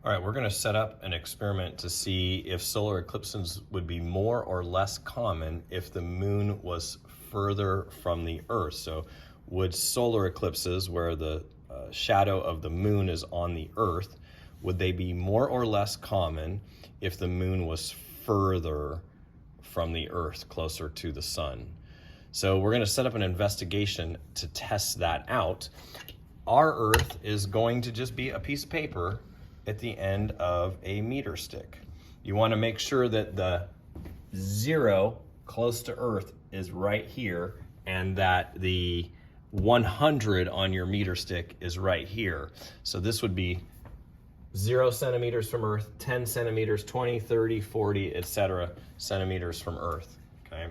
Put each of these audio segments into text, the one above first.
All right, we're going to set up an experiment to see if solar eclipses would be more or less common if the moon was further from the Earth. So would solar eclipses, where the shadow of the moon is on the Earth, would they be more or less common if the moon was further from the Earth, closer to the sun? So we're going to set up an investigation to test that out. Our Earth is going to just be a piece of paper at the end of a meter stick. You want to make sure that the 0 close to Earth is right here and that the 100 on your meter stick is right here. So this would be 0 centimeters from Earth, 10 centimeters, 20, 30, 40, etc. centimeters from Earth. Okay.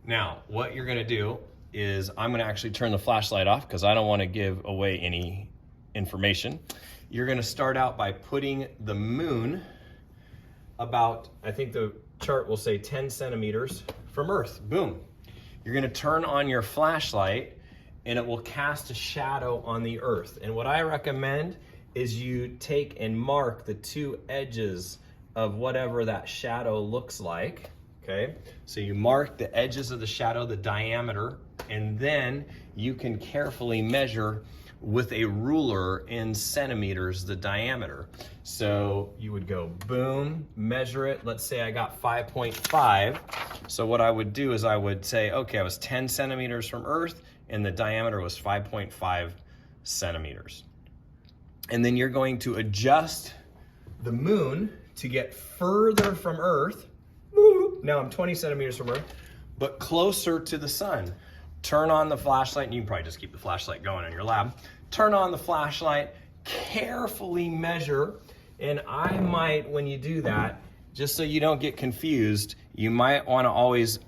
Now, what you're going to do is I'm going to actually turn the flashlight off because I don't want to give away any information. You're going to start out by putting the moon about, I think the chart will say 10 centimeters from Earth. Boom. You're going to turn on your flashlight and it will cast a shadow on the Earth. And what I recommend is you take and mark the two edges of whatever that shadow looks like. Okay, so you mark the edges of the shadow, the diameter, and then you can carefully measure with a ruler in centimeters the diameter. So you would go boom, measure it. Let's say I got 5.5. So what I would do is I would say, okay, I was 10 centimeters from Earth and the diameter was 5.5 centimeters. And then you're going to adjust the moon to get further from Earth. Now I'm 20 centimeters from Earth, but closer to the sun. Turn on the flashlight, and you can probably just keep the flashlight going in your lab. Turn on the flashlight, carefully measure, and I might, when you do that, just so you don't get confused, you might want to always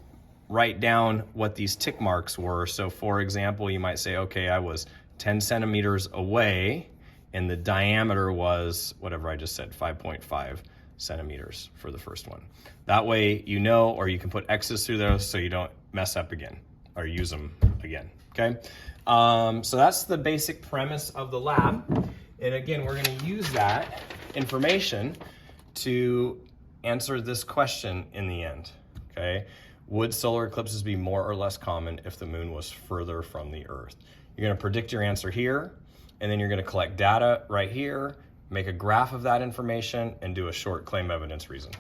write down what these tick marks were. So for example, you might say, okay, I was 10 centimeters away, and the diameter was, whatever I just said, 5.5 centimeters for the first one. That way you know, or you can put X's through those so you don't mess up again or use them again, okay? So that's the basic premise of the lab. And again, we're gonna use that information to answer this question in the end, okay? Would solar eclipses be more or less common if the moon was further from the Earth? You're gonna predict your answer here, and then you're gonna collect data right here, make a graph of that information, and do a short claim evidence reason.